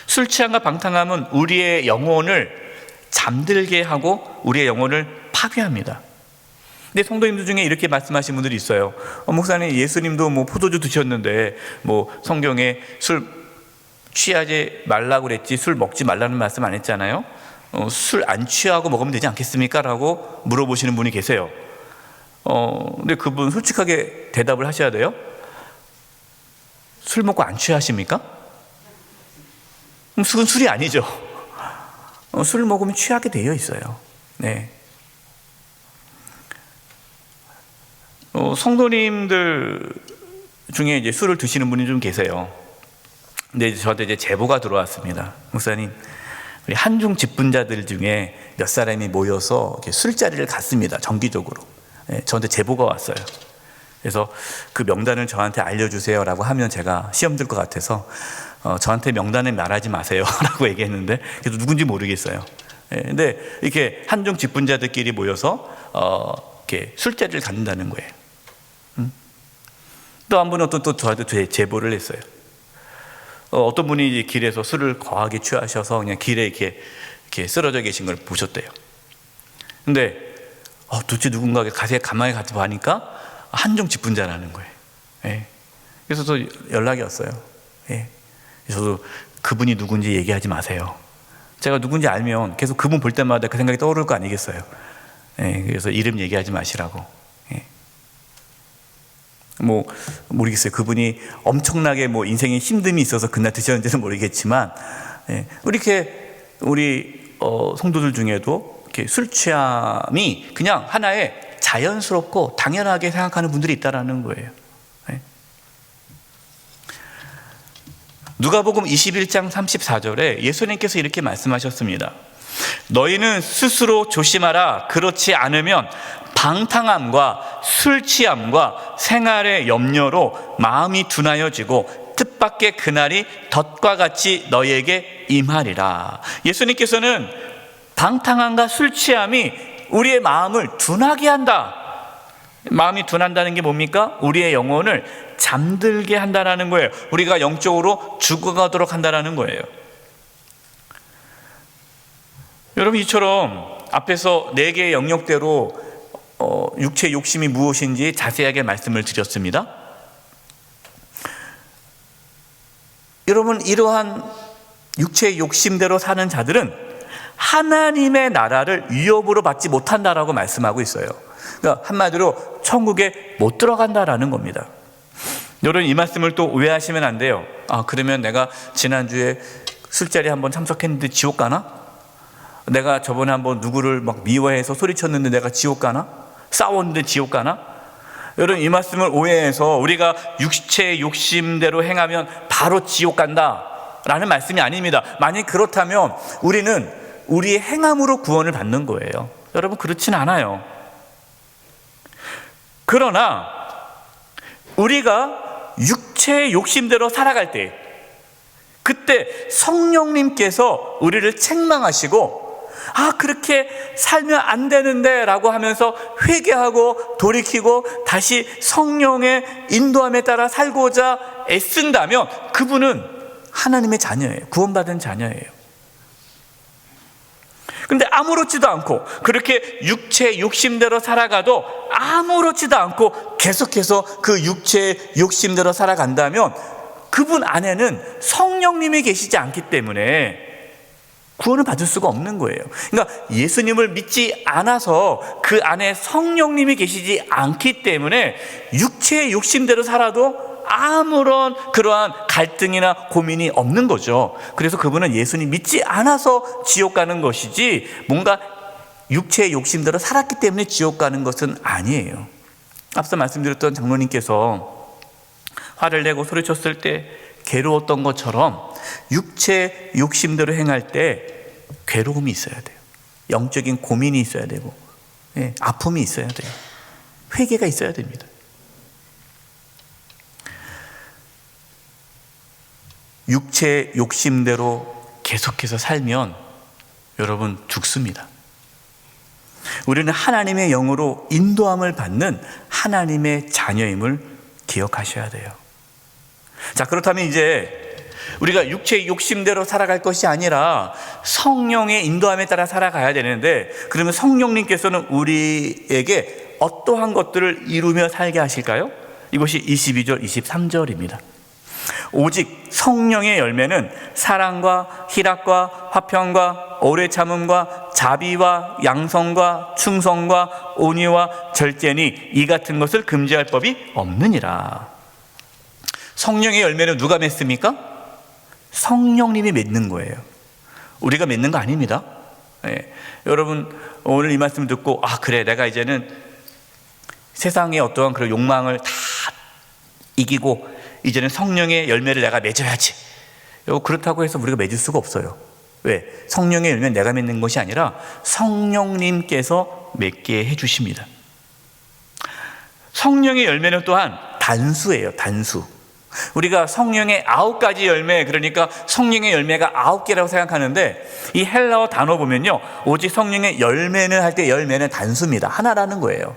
술 취함과 방탕함은 우리의 영혼을 잠들게 하고 우리의 영혼을 파괴합니다. 근데 성도님들 중에 이렇게 말씀하신 분들이 있어요. 목사님, 예수님도 뭐 포도주 드셨는데 뭐 성경에 술 취하지 말라고 그랬지 술 먹지 말라는 말씀 안 했잖아요. 술 안 취하고 먹으면 되지 않겠습니까? 라고 물어보시는 분이 계세요. 근데 그분 솔직하게 대답을 하셔야 돼요. 술 먹고 안 취하십니까? 그럼 술은 술이 아니죠. 술을 먹으면 취하게 되어 있어요. 네. 성도님들 중에 이제 술을 드시는 분이 좀 계세요. 근데 저한테 이제 제보가 들어왔습니다. 목사님, 우리 한중 직분자들 중에 몇 사람이 모여서 이렇게 술자리를 갔습니다. 정기적으로. 네, 저한테 제보가 왔어요. 그래서 그 명단을 저한테 알려주세요라고 하면 제가 시험 들 것 같아서 저한테 명단에 말하지 마세요 라고 얘기했는데, 그래도 누군지 모르겠어요. 네, 근데 이렇게 한중 직분자들끼리 모여서 이렇게 술자리를 갖는다는 거예요. 또 한 분은 또 저한테 제보를 했어요. 어떤 분이 길에서 술을 거하게 취하셔서 그냥 길에 이렇게 쓰러져 계신 걸 보셨대요. 근데 도대체 누군가가 가만히 가서 보니까 한중 직분자라는 거예요. 예. 그래서 또 연락이 왔어요. 예. 저도 그분이 누군지 얘기하지 마세요. 제가 누군지 알면 계속 그분 볼 때마다 그 생각이 떠오를 거 아니겠어요. 예. 그래서 이름 얘기하지 마시라고. 예. 뭐 모르겠어요. 그분이 엄청나게 뭐 인생에 힘듦이 있어서 그날 드셨는지는 모르겠지만, 예. 우리 성도들 중에도 이렇게 술 취함이 그냥 하나의 자연스럽고 당연하게 생각하는 분들이 있다라는 거예요. 네. 누가복음 21장 34절에 예수님께서 이렇게 말씀하셨습니다. 너희는 스스로 조심하라. 그렇지 않으면 방탕함과 술 취함과 생활의 염려로 마음이 둔하여지고 뜻밖의 그날이 덫과 같이 너희에게 임하리라. 예수님께서는 방탕함과 술 취함이 우리의 마음을 둔하게 한다. 마음이 둔한다는 게 뭡니까? 우리의 영혼을 잠들게 한다는 거예요. 우리가 영적으로 죽어가도록 한다는 거예요. 여러분, 이처럼 앞에서 4개의 영역대로 육체의 욕심이 무엇인지 자세하게 말씀을 드렸습니다. 여러분, 이러한 육체의 욕심대로 사는 자들은 하나님의 나라를 위협으로 받지 못한다라고 말씀하고 있어요. 그러니까 한마디로 천국에 못 들어간다라는 겁니다. 여러분, 이 말씀을 또 오해하시면 안 돼요. 그러면 내가 지난주에 술자리 한번 참석했는데 지옥 가나? 내가 저번에 한번 누구를 막 미워해서 소리쳤는데 내가 지옥 가나? 싸웠는데 지옥 가나? 여러분, 이 말씀을 오해해서 우리가 육체의 욕심대로 행하면 바로 지옥 간다 라는 말씀이 아닙니다. 만약 그렇다면 우리는 우리의 행함으로 구원을 받는 거예요. 여러분, 그렇진 않아요. 그러나 우리가 육체의 욕심대로 살아갈 때, 그때 성령님께서 우리를 책망하시고 그렇게 살면 안 되는데 라고 하면서 회개하고 돌이키고 다시 성령의 인도함에 따라 살고자 애쓴다면 그분은 하나님의 자녀예요. 구원받은 자녀예요. 근데 아무렇지도 않고 그렇게 육체의 욕심대로 살아가도 아무렇지도 않고 계속해서 그 육체의 욕심대로 살아간다면 그분 안에는 성령님이 계시지 않기 때문에 구원을 받을 수가 없는 거예요. 그러니까 예수님을 믿지 않아서 그 안에 성령님이 계시지 않기 때문에 육체의 욕심대로 살아도 아무런 그러한 갈등이나 고민이 없는 거죠. 그래서 그분은 예수님 믿지 않아서 지옥 가는 것이지 뭔가 육체의 욕심대로 살았기 때문에 지옥 가는 것은 아니에요. 앞서 말씀드렸던 장로님께서 화를 내고 소리쳤을 때 괴로웠던 것처럼 육체 욕심대로 행할 때 괴로움이 있어야 돼요. 영적인 고민이 있어야 되고, 아픔이 있어야 돼요. 회개가 있어야 됩니다. 육체 욕심대로 계속해서 살면 여러분 죽습니다. 우리는 하나님의 영으로 인도함을 받는 하나님의 자녀임을 기억하셔야 돼요. 자, 그렇다면 이제 우리가 육체의 욕심대로 살아갈 것이 아니라 성령의 인도함에 따라 살아가야 되는데, 그러면 성령님께서는 우리에게 어떠한 것들을 이루며 살게 하실까요? 이것이 22절, 23절입니다. 오직 성령의 열매는 사랑과 희락과 화평과 오래 참음과 자비와 양성과 충성과 온유와 절제니 이 같은 것을 금지할 법이 없느니라. 성령의 열매는 누가 맺습니까? 성령님이 맺는 거예요. 우리가 맺는 거 아닙니다. 여러분, 오늘 이 말씀 듣고 그래, 내가 이제는 세상의 어떠한 그런 욕망을 다 이기고 이제는 성령의 열매를 내가 맺어야지, 그렇다고 해서 우리가 맺을 수가 없어요. 왜? 성령의 열매는 내가 맺는 것이 아니라 성령님께서 맺게 해주십니다. 성령의 열매는 또한 단수예요. 단수. 우리가 성령의 9가지 열매, 그러니까 성령의 열매가 9개라고 생각하는데, 이 헬라어 단어 보면요, 오직 성령의 열매는 할 때 열매는 단수입니다. 하나라는 거예요.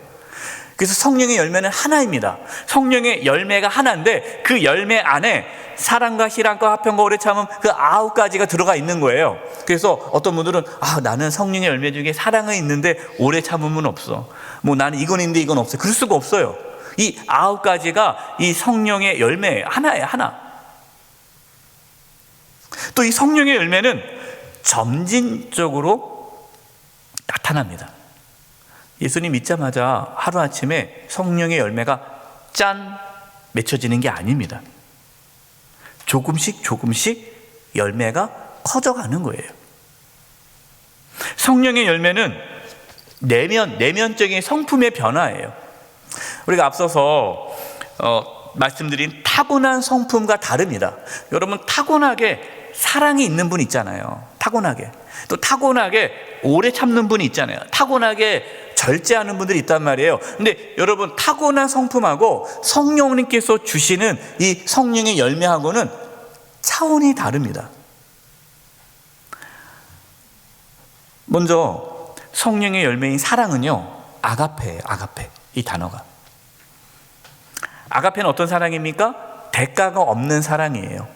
그래서 성령의 열매는 하나입니다. 성령의 열매가 하나인데 그 열매 안에 사랑과 희락과 화평과 오래 참음, 그 9가지가 들어가 있는 거예요. 그래서 어떤 분들은 나는 성령의 열매 중에 사랑은 있는데 오래 참음은 없어, 나는 이건 있는데 이건 없어. 그럴 수가 없어요. 이 9가지가 이 성령의 열매예요. 하나예요. 하나. 또 이 성령의 열매는 점진적으로 나타납니다. 예수님 믿자마자 하루아침에 성령의 열매가 짠 맺혀지는 게 아닙니다. 조금씩 열매가 커져가는 거예요. 성령의 열매는 내면적인 성품의 변화예요. 우리가 앞서서 말씀드린 타고난 성품과 다릅니다. 여러분, 타고나게 사랑이 있는 분 있잖아요. 타고나게. 또 타고나게 오래 참는 분이 있잖아요. 타고나게 절제하는 분들이 있단 말이에요. 근데 여러분, 타고난 성품하고 성령님께서 주시는 이 성령의 열매하고는 차원이 다릅니다. 먼저 성령의 열매인 사랑은요, 아가페예요. 아가페. 이 단어가. 아가페는 어떤 사랑입니까? 대가가 없는 사랑이에요.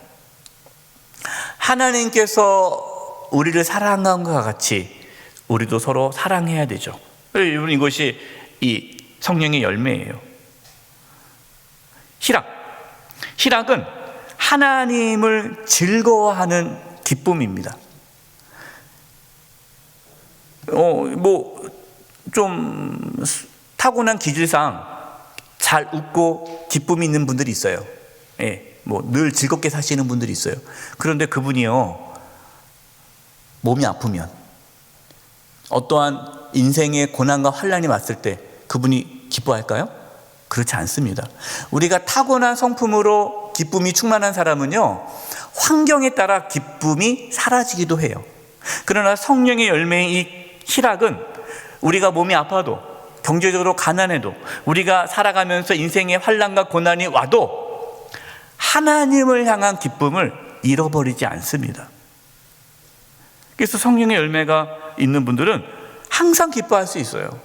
하나님께서 우리를 사랑한 것과 같이 우리도 서로 사랑해야 되죠. 여러분, 이것이 이 성령의 열매예요. 희락은 하나님을 즐거워하는 기쁨입니다. 좀 타고난 기질상 잘 웃고 기쁨이 있는 분들이 있어요. 늘 즐겁게 사시는 분들이 있어요. 그런데 그분이요, 몸이 아프면, 어떠한 인생의 고난과 환난이 왔을 때 그분이 기뻐할까요? 그렇지 않습니다. 우리가 타고난 성품으로 기쁨이 충만한 사람은요, 환경에 따라 기쁨이 사라지기도 해요. 그러나 성령의 열매인 이 희락은 우리가 몸이 아파도, 경제적으로 가난해도, 우리가 살아가면서 인생의 환난과 고난이 와도 하나님을 향한 기쁨을 잃어버리지 않습니다. 그래서 성령의 열매가 있는 분들은 항상 기뻐할 수 있어요.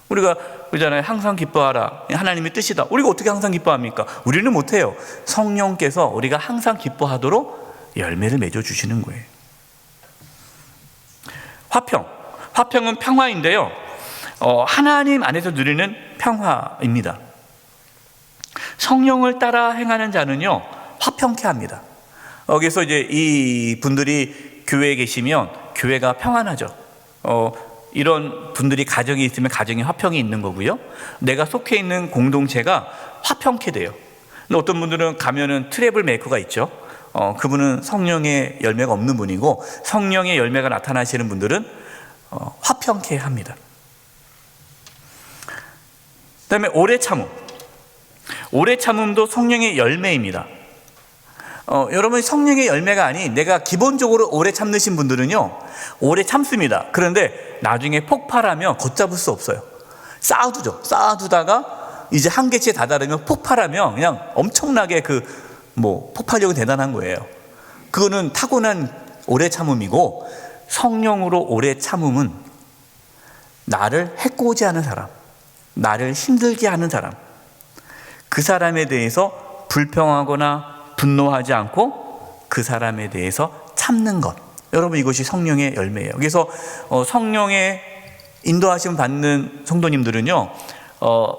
우리가 그러잖아요. 항상 기뻐하라. 하나님의 뜻이다. 우리가 어떻게 항상 기뻐합니까? 우리는 못해요. 성령께서 우리가 항상 기뻐하도록 열매를 맺어주시는 거예요. 화평은 평화인데요, 하나님 안에서 누리는 평화입니다. 성령을 따라 행하는 자는요, 화평케 합니다. 그래서 이제 이 분들이 교회에 계시면 교회가 평안하죠. 이런 분들이 가정이 있으면 가정에 화평이 있는 거고요. 내가 속해 있는 공동체가 화평케 돼요. 근데 어떤 분들은 가면은 트러블 메이커가 있죠. 그분은 성령의 열매가 없는 분이고, 성령의 열매가 나타나시는 분들은 화평케 합니다. 그다음에 오래 참음도 성령의 열매입니다. 여러분, 성령의 열매가 아닌 내가 기본적으로 오래 참으신 분들은요, 오래 참습니다. 그런데 나중에 폭발하면 걷잡을 수 없어요. 쌓아두다가 이제 한계치에 다다르면 폭발하면 그냥 엄청나게 폭발력이 대단한 거예요. 그거는 타고난 오래 참음이고, 성령으로 오래 참음은 나를 해코지 하는 사람, 나를 힘들게 하는 사람, 그 사람에 대해서 불평하거나 분노하지 않고 그 사람에 대해서 참는 것. 여러분, 이것이 성령의 열매예요. 그래서 성령의 인도하심 받는 성도님들은요,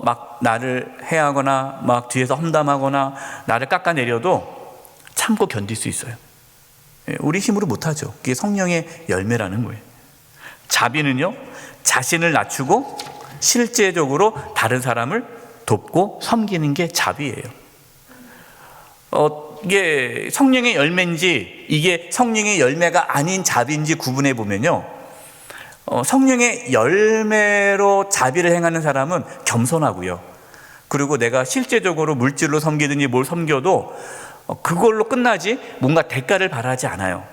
막 나를 해하거나 막 뒤에서 험담하거나 나를 깎아내려도 참고 견딜 수 있어요. 우리 힘으로 못하죠. 그게 성령의 열매라는 거예요. 자비는요, 자신을 낮추고 실제적으로 다른 사람을 돕고 섬기는 게 자비예요. 이게 성령의 열매인지 이게 성령의 열매가 아닌 자비인지 구분해 보면요, 성령의 열매로 자비를 행하는 사람은 겸손하고요, 그리고 내가 실제적으로 물질로 섬기든지 뭘 섬겨도 그걸로 끝나지 뭔가 대가를 바라지 않아요.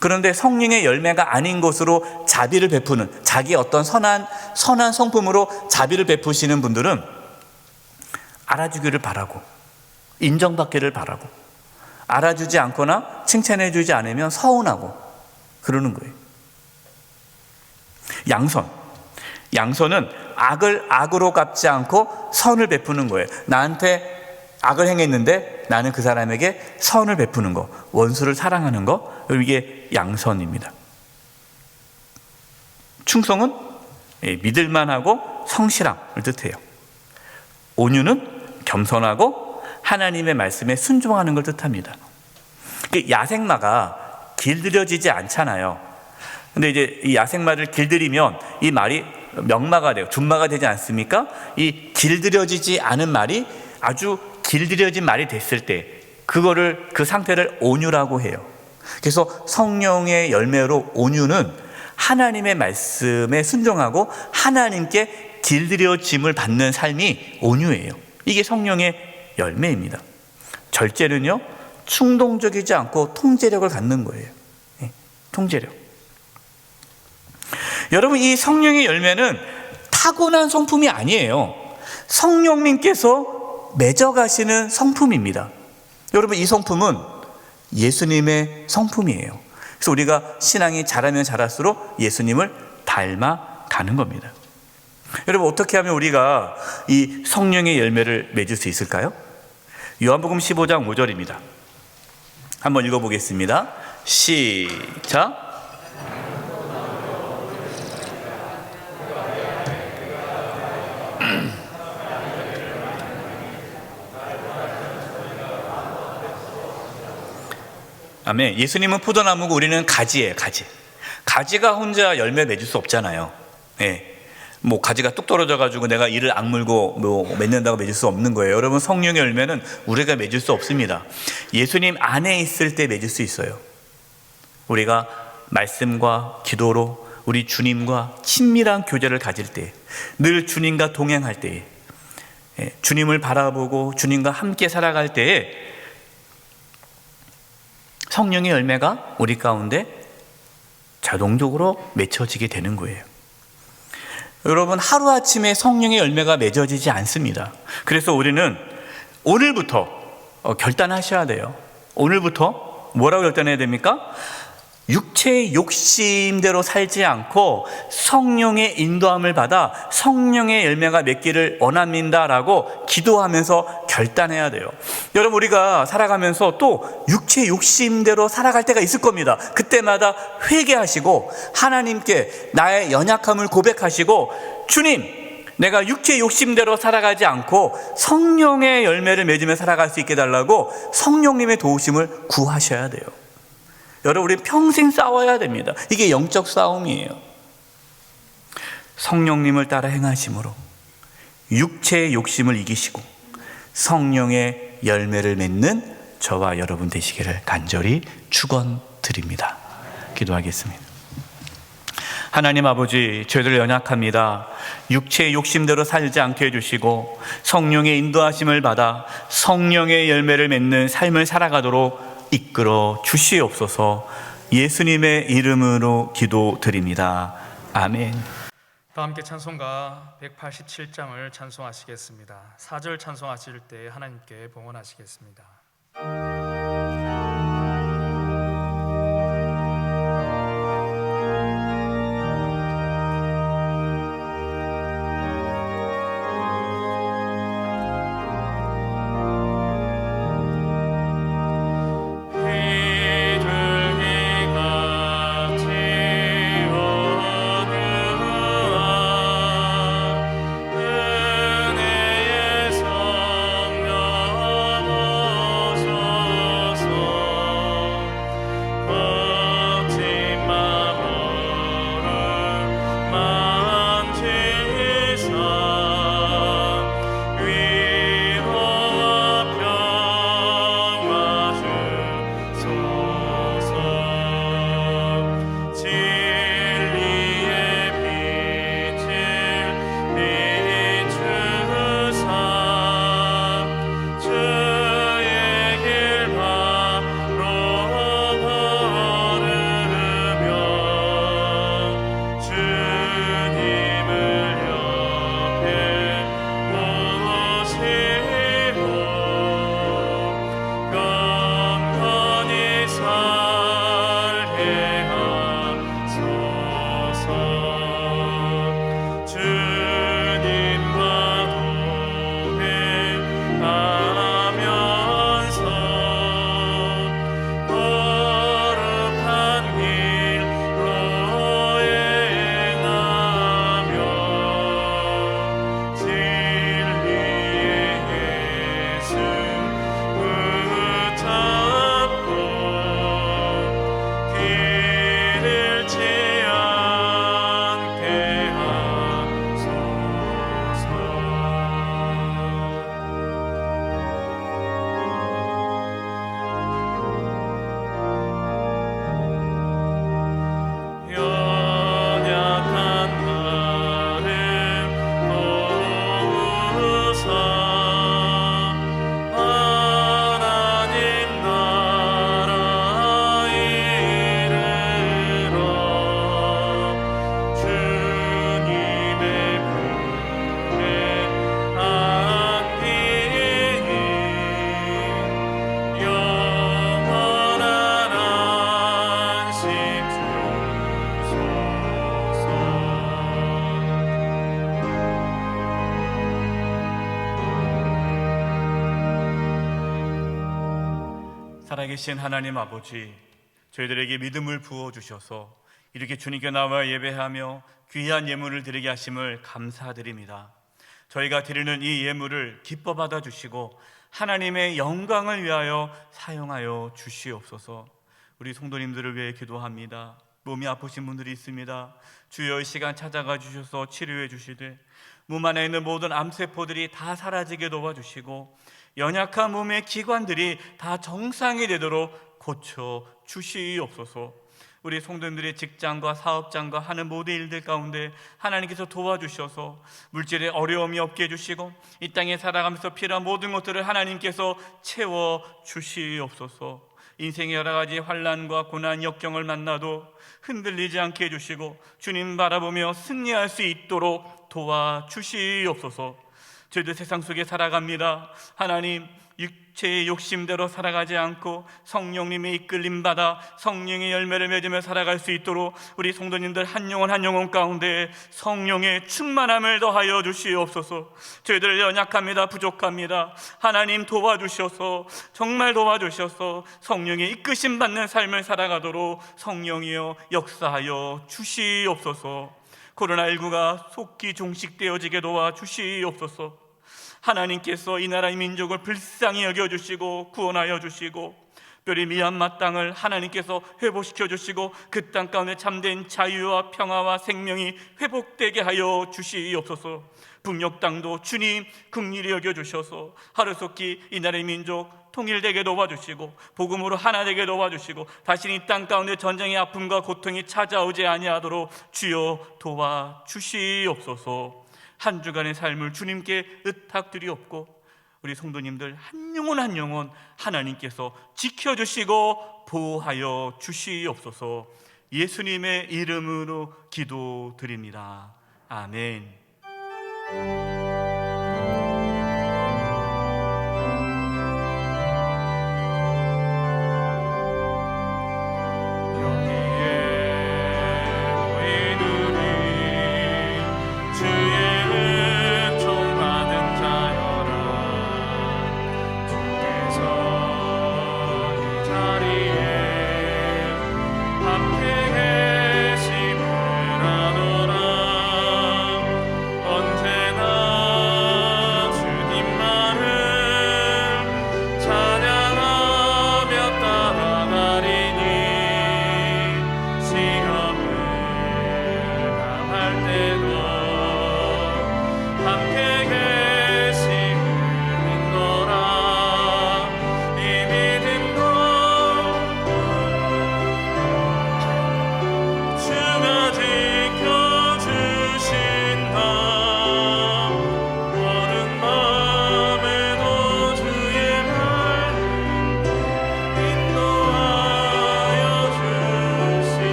그런데 성령의 열매가 아닌 것으로 자비를 베푸는, 자기의 어떤 선한 성품으로 자비를 베푸시는 분들은 알아주기를 바라고 인정받기를 바라고, 알아주지 않거나 칭찬해 주지 않으면 서운하고 그러는 거예요. 양선은 악을 악으로 갚지 않고 선을 베푸는 거예요. 나한테 악을 행했는데 나는 그 사람에게 선을 베푸는 거, 원수를 사랑하는 거, 이게 양선입니다. 충성은 믿을만하고 성실함을 뜻해요. 온유는 겸손하고 하나님의 말씀에 순종하는 걸 뜻합니다. 야생마가 길들여지지 않잖아요. 근데 이제 이 야생마를 길들이면 이 말이 명마가 돼요. 준마가 되지 않습니까? 이 길들여지지 않은 말이 아주 길들여진 말이 됐을 때 그 상태를 온유라고 해요. 그래서 성령의 열매로 온유는 하나님의 말씀에 순종하고 하나님께 길들여짐을 받는 삶이 온유예요. 이게 성령의 열매입니다. 절제는요, 충동적이지 않고 통제력을 갖는 거예요. 통제력. 여러분, 이 성령의 열매는 타고난 성품이 아니에요. 성령님께서 맺어가시는 성품입니다. 여러분, 이 성품은 예수님의 성품이에요. 그래서 우리가 신앙이 자라면 자랄수록 예수님을 닮아가는 겁니다. 여러분, 어떻게 하면 우리가 이 성령의 열매를 맺을 수 있을까요? 요한복음 15장 5절입니다. 한번 읽어보겠습니다. 시작. 아멘. 예수님은 포도나무고 우리는 가지예요. 가지가 혼자 열매 맺을 수 없잖아요. 뭐 가지가 뚝 떨어져가지고 내가 이를 악물고 맺는다고 맺을 수 없는 거예요. 여러분, 성령의 열매는 우리가 맺을 수 없습니다. 예수님 안에 있을 때 맺을 수 있어요. 우리가 말씀과 기도로 우리 주님과 친밀한 교제를 가질 때, 늘 주님과 동행할 때에, 주님을 바라보고 주님과 함께 살아갈 때에 성령의 열매가 우리 가운데 자동적으로 맺혀지게 되는 거예요. 여러분, 하루아침에 성령의 열매가 맺어지지 않습니다. 그래서 우리는 오늘부터 결단하셔야 돼요. 오늘부터 뭐라고 결단해야 됩니까? 육체의 욕심대로 살지 않고 성령의 인도함을 받아 성령의 열매가 맺기를 원합니다라고 기도하면서 결단해야 돼요. 여러분, 우리가 살아가면서 또 육체의 욕심대로 살아갈 때가 있을 겁니다. 그때마다 회개하시고 하나님께 나의 연약함을 고백하시고, 주님, 내가 육체의 욕심대로 살아가지 않고 성령의 열매를 맺으며 살아갈 수 있게 해달라고 성령님의 도우심을 구하셔야 돼요. 여러분, 우리 평생 싸워야 됩니다. 이게 영적 싸움이에요. 성령님을 따라 행하심으로 육체의 욕심을 이기시고 성령의 열매를 맺는 저와 여러분 되시기를 간절히 축원드립니다. 기도하겠습니다. 하나님 아버지, 저희들 연약합니다. 육체의 욕심대로 살지 않게 해주시고 성령의 인도하심을 받아 성령의 열매를 맺는 삶을 살아가도록 이끌어 주시옵소서. 예수님의 이름으로 기도드립니다. 아멘. 다 함께 찬송가 187장을 찬송하시겠습니다. 4절 찬송하실 때 하나님께 봉헌하시겠습니다. 살아계신 하나님 아버지, 저희들에게 믿음을 부어주셔서 이렇게 주님께 나와 예배하며 귀한 예물을 드리게 하심을 감사드립니다. 저희가 드리는 이 예물을 기뻐 받아주시고 하나님의 영광을 위하여 사용하여 주시옵소서. 우리 성도님들을 위해 기도합니다. 몸이 아프신 분들이 있습니다. 주여 이 시간 찾아가 주셔서 치료해 주시되 몸 안에 있는 모든 암세포들이 다 사라지게 도와주시고 연약한 몸의 기관들이 다 정상이 되도록 고쳐 주시옵소서. 우리 성도님들의 직장과 사업장과 하는 모든 일들 가운데 하나님께서 도와주셔서 물질에 어려움이 없게 해주시고 이 땅에 살아가면서 필요한 모든 것들을 하나님께서 채워 주시옵소서. 인생의 여러 가지 환난과 고난 역경을 만나도 흔들리지 않게 해주시고 주님 바라보며 승리할 수 있도록 도와주시옵소서. 저희들 세상 속에 살아갑니다. 하나님, 육체의 욕심대로 살아가지 않고 성령님의 이끌림 받아 성령의 열매를 맺으며 살아갈 수 있도록 우리 성도님들 한 영혼 가운데 성령의 충만함을 더하여 주시옵소서. 저희들 연약합니다. 부족합니다. 하나님 도와주셔서, 정말 도와주셔서 성령의 이끄심 받는 삶을 살아가도록 성령이여 역사하여 주시옵소서. 코로나19가 속히 종식되어지게 도와주시옵소서. 하나님께서 이 나라의 민족을 불쌍히 여겨주시고 구원하여 주시고 특별히 미얀마 땅을 하나님께서 회복시켜 주시고 그 땅 가운데 참된 자유와 평화와 생명이 회복되게 하여 주시옵소서. 북녘 땅도 주님 긍휼히 여겨주셔서 하루속히 이 나라의 민족 통일되게 도와주시고 복음으로 하나 되게 도와주시고 다시 이 땅 가운데 전쟁의 아픔과 고통이 찾아오지 아니하도록 주여 도와주시옵소서. 한 주간의 삶을 주님께 의탁드리옵고 우리 성도님들 한 영혼 하나님께서 지켜주시고 보호하여 주시옵소서. 예수님의 이름으로 기도드립니다. 아멘.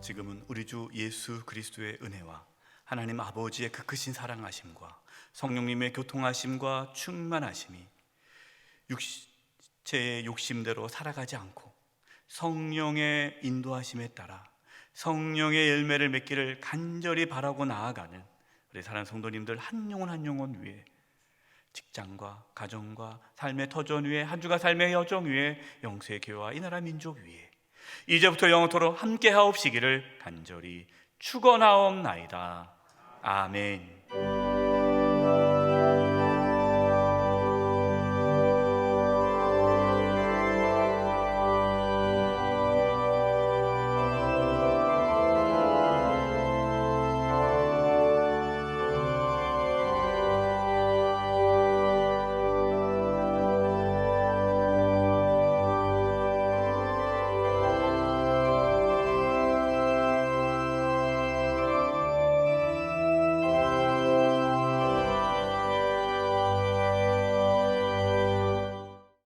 지금은 우리 주 예수 그리스도의 은혜와 하나님 아버지의 그 크신 사랑하심과 성령님의 교통하심과 충만하심이 육체의 욕심대로 살아가지 않고 성령의 인도하심에 따라 성령의 열매를 맺기를 간절히 바라고 나아가는 우리 사랑하는 성도님들 한 영혼 위에 직장과 가정과 삶의 터전 위에 한 주가 삶의 여정 위에 영세의 교회와 이 나라 민족 위에 이제부터 영원토록 함께 하옵시기를 간절히 축원하옵나이다. 아멘.